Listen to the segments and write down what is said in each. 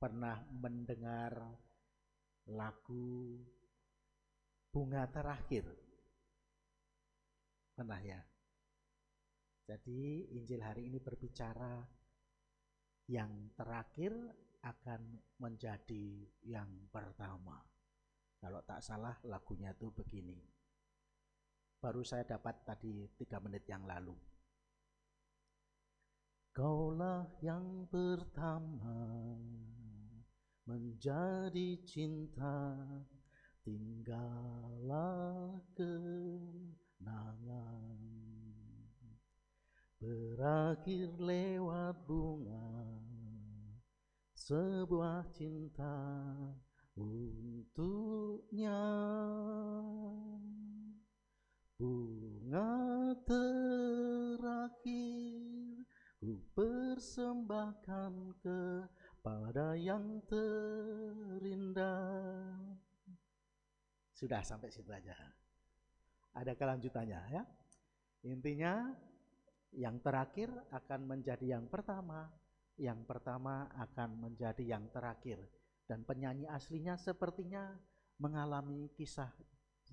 pernah mendengar lagu Bunga Terakhir? Pernah ya? Jadi Injil hari ini berbicara yang terakhir akan menjadi yang pertama. Kalau tak salah lagunya itu begini. Baru saya dapat tadi 3 menit yang lalu. Kaulah yang pertama menjadi cinta, tinggallah kenangan, berakhir lewat bunga, sebuah cinta untuknya. Bunga terakhir ku persembahkan kepada yang terindah. Sudah sampai situ aja. Ada kelanjutannya ya. Intinya yang terakhir akan menjadi yang pertama akan menjadi yang terakhir. Dan penyanyi aslinya sepertinya mengalami kisah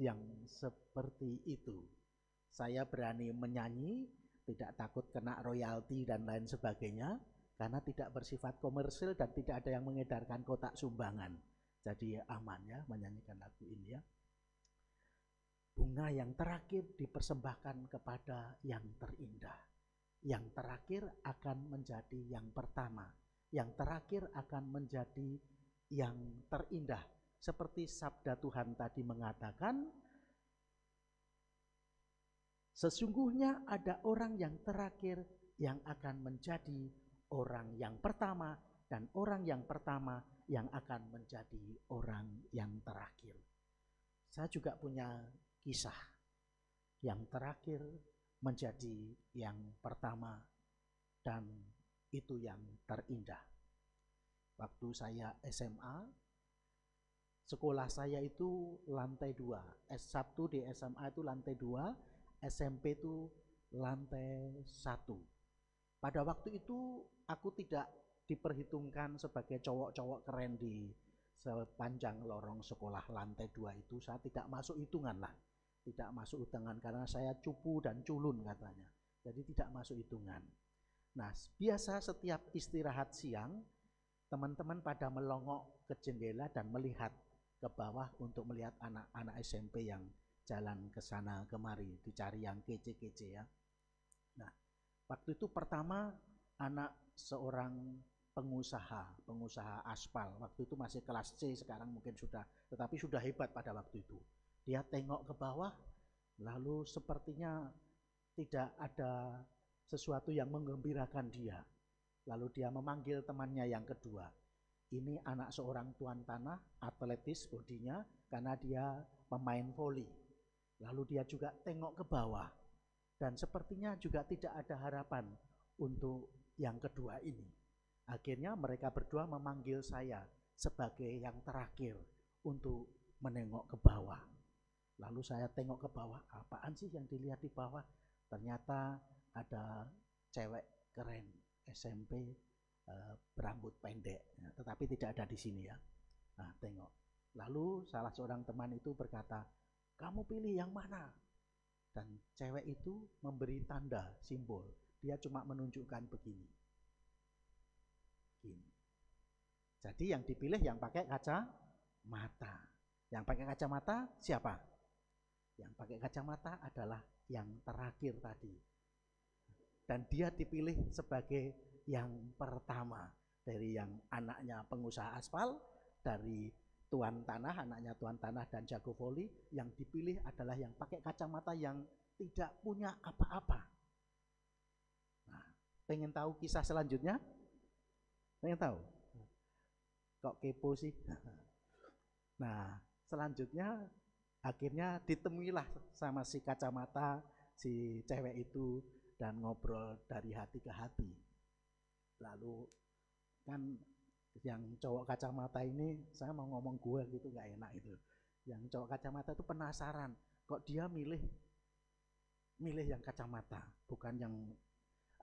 yang seperti itu. Saya berani menyanyi, tidak takut kena royalti dan lain sebagainya, karena tidak bersifat komersil dan tidak ada yang mengedarkan kotak sumbangan. Jadi aman ya menyanyikan lagu ini ya. Bunga yang terakhir dipersembahkan kepada yang terindah. Yang terakhir akan menjadi yang pertama. Yang terakhir akan menjadi yang terindah. Seperti sabda Tuhan tadi mengatakan, sesungguhnya ada orang yang terakhir yang akan menjadi orang yang pertama, dan orang yang pertama yang akan menjadi orang yang terakhir. Saya juga punya kisah. Yang terakhir menjadi yang pertama, dan itu yang terindah. Waktu saya SMA, sekolah saya itu lantai 2. S1 di SMA itu lantai 2, SMP itu lantai 1. Pada waktu itu aku tidak diperhitungkan sebagai cowok-cowok keren di sepanjang lorong sekolah lantai 2 itu. Saya tidak masuk hitungan lah. Tidak masuk hitungan karena saya cupu dan culun katanya. Jadi tidak masuk hitungan. Nah, biasa setiap istirahat siang, teman-teman pada melongok ke jendela dan melihat ke bawah untuk melihat anak-anak SMP yang jalan ke sana kemari, dicari yang kece-kece ya. Nah, waktu itu pertama anak seorang pengusaha aspal. Waktu itu masih kelas C, sekarang mungkin sudah, tetapi sudah hebat pada waktu itu. Dia tengok ke bawah, lalu sepertinya tidak ada sesuatu yang menggembirakan dia. Lalu dia memanggil temannya yang kedua. Ini anak seorang tuan tanah, atletis bodinya, karena dia pemain voli. Lalu dia juga tengok ke bawah, dan sepertinya juga tidak ada harapan untuk yang kedua ini. Akhirnya mereka berdua memanggil saya sebagai yang terakhir untuk menengok ke bawah. Lalu saya tengok ke bawah, apaan sih yang dilihat di bawah? Ternyata ada cewek keren SMP berambut pendek, tetapi tidak ada di sini ya. Nah, tengok. Lalu salah seorang teman itu berkata, kamu pilih yang mana? Dan cewek itu memberi tanda, simbol. Dia cuma menunjukkan begini. Gini. Jadi yang dipilih yang pakai kacamata. Yang pakai kacamata siapa? Yang pakai kacamata adalah yang terakhir tadi. Dan dia dipilih sebagai yang pertama. Dari yang anaknya pengusaha aspal, dari tuan tanah, anaknya tuan tanah dan jago voli, yang dipilih adalah yang pakai kacamata yang tidak punya apa-apa. Nah, pengen tahu kisah selanjutnya? Pengen tahu? Kok kepo sih? Nah, selanjutnya akhirnya ditemuilah sama si kacamata, si cewek itu, dan ngobrol dari hati ke hati. Lalu kan yang cowok kacamata ini, saya mau ngomong gue gitu gak enak itu. Yang cowok kacamata itu penasaran, kok dia milih yang kacamata, bukan yang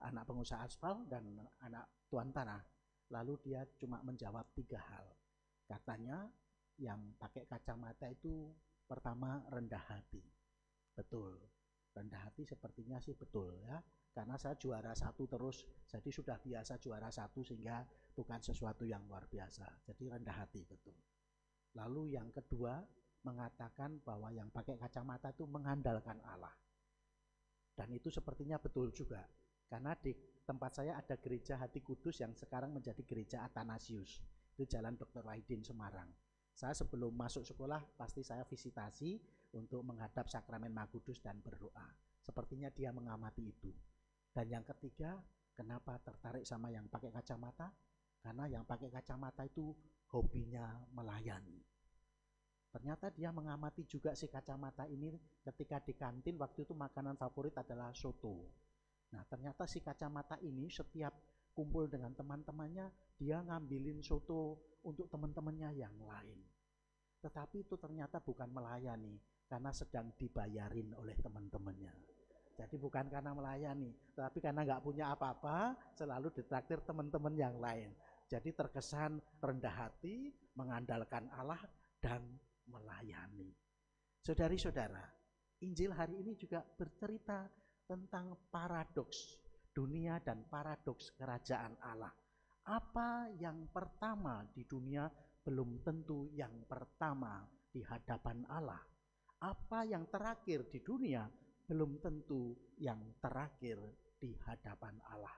anak pengusaha aspal dan anak tuan tanah. lalu dia cuma menjawab 3 hal. Katanya yang pakai kacamata itu pertama rendah hati. Betul, rendah hati sepertinya sih betul ya. Karena saya juara 1 terus, jadi sudah biasa juara 1 sehingga bukan sesuatu yang luar biasa. Jadi rendah hati, betul. Lalu yang kedua, mengatakan bahwa yang pakai kacamata itu mengandalkan Allah. Dan itu sepertinya betul juga. Karena di tempat saya ada gereja Hati Kudus yang sekarang menjadi gereja Athanasius. Itu Jalan Dr. Wahidin, Semarang. Saya sebelum masuk sekolah pasti saya visitasi untuk menghadap sakramen Maha Kudus dan berdoa. Sepertinya dia mengamati itu. Dan yang ketiga, kenapa tertarik sama yang pakai kacamata? Karena yang pakai kacamata itu hobinya melayani. Ternyata dia mengamati juga si kacamata ini ketika di kantin waktu itu makanan favorit adalah soto. Nah ternyata si kacamata ini setiap kumpul dengan teman-temannya dia ngambilin soto untuk teman-temannya yang lain. Tetapi itu ternyata bukan melayani karena sedang dibayarin oleh teman-temannya. Jadi bukan karena melayani, tetapi karena nggak punya apa-apa, selalu ditraktir teman-teman yang lain. Jadi terkesan rendah hati, mengandalkan Allah, dan melayani. Saudari-saudara, Injil hari ini juga bercerita tentang paradoks dunia dan paradoks kerajaan Allah. Apa yang pertama di dunia belum tentu yang pertama di hadapan Allah. Apa yang terakhir di dunia belum tentu yang terakhir di hadapan Allah.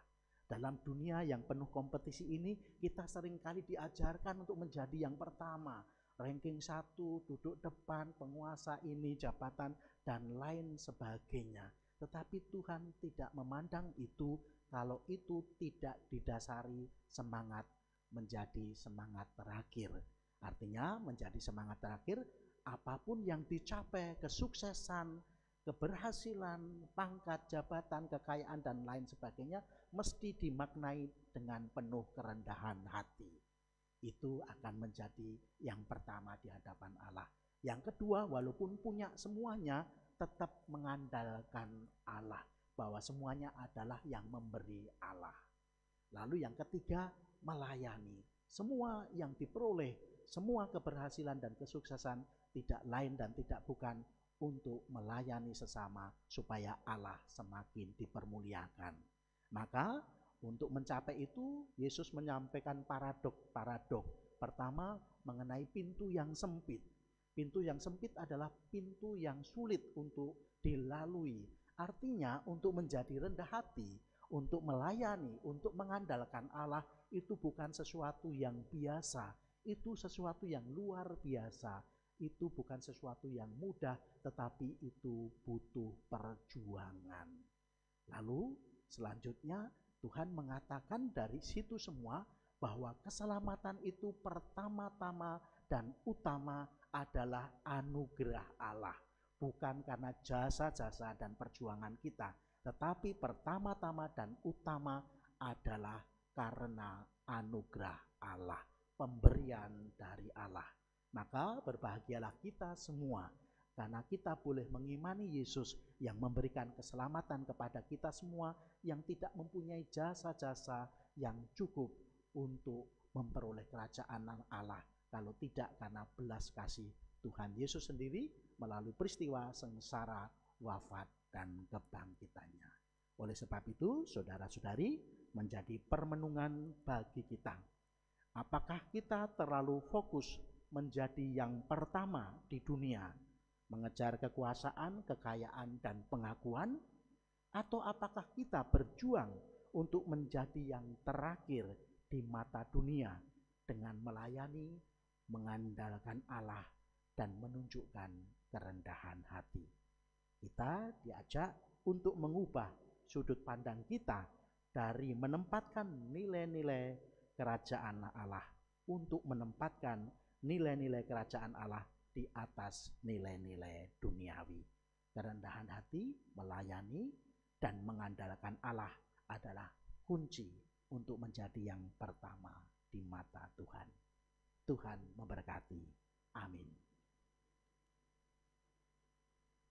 Dalam dunia yang penuh kompetisi ini, kita seringkali diajarkan untuk menjadi yang pertama. Ranking 1, duduk depan, penguasa ini, jabatan, dan lain sebagainya. Tetapi Tuhan tidak memandang itu kalau itu tidak didasari semangat menjadi semangat terakhir. Artinya menjadi semangat terakhir, apapun yang dicapai, kesuksesan, keberhasilan, pangkat, jabatan, kekayaan, dan lain sebagainya mesti dimaknai dengan penuh kerendahan hati. Itu akan menjadi yang pertama di hadapan Allah. Yang kedua, walaupun punya semuanya, tetap mengandalkan Allah, bahwa semuanya adalah yang memberi Allah. Lalu yang ketiga, melayani. Semua yang diperoleh, semua keberhasilan dan kesuksesan tidak lain dan tidak bukan untuk melayani sesama supaya Allah semakin dipermuliakan. Maka untuk mencapai itu Yesus menyampaikan paradok. Pertama mengenai pintu yang sempit. Pintu yang sempit adalah pintu yang sulit untuk dilalui. Artinya untuk menjadi rendah hati, untuk melayani, untuk mengandalkan Allah itu bukan sesuatu yang biasa. Itu sesuatu yang luar biasa. Itu bukan sesuatu yang mudah, tetapi itu butuh perjuangan. Lalu selanjutnya Tuhan mengatakan dari situ semua bahwa keselamatan itu pertama-tama dan utama adalah anugerah Allah. Bukan karena jasa-jasa dan perjuangan kita, tetapi pertama-tama dan utama adalah karena anugerah Allah, pemberian dari Allah. Maka berbahagialah kita semua karena kita boleh mengimani Yesus yang memberikan keselamatan kepada kita semua yang tidak mempunyai jasa-jasa yang cukup untuk memperoleh kerajaan Allah. Kalau tidak karena belas kasih Tuhan Yesus sendiri melalui peristiwa sengsara, wafat, dan kebangkitannya. Oleh sebab itu, saudara-saudari, menjadi permenungan bagi kita. Apakah kita terlalu fokus menjadi yang pertama di dunia, mengejar kekuasaan, kekayaan, dan pengakuan? Atau apakah kita berjuang untuk menjadi yang terakhir di mata dunia dengan melayani, mengandalkan Allah, dan menunjukkan kerendahan hati? Kita diajak untuk mengubah sudut pandang kita dari menempatkan nilai-nilai kerajaan Allah untuk menempatkan nilai-nilai kerajaan Allah di atas nilai-nilai duniawi. Kerendahan hati, melayani, dan mengandalkan Allah adalah kunci untuk menjadi yang pertama di mata Tuhan. Tuhan memberkati. Amin.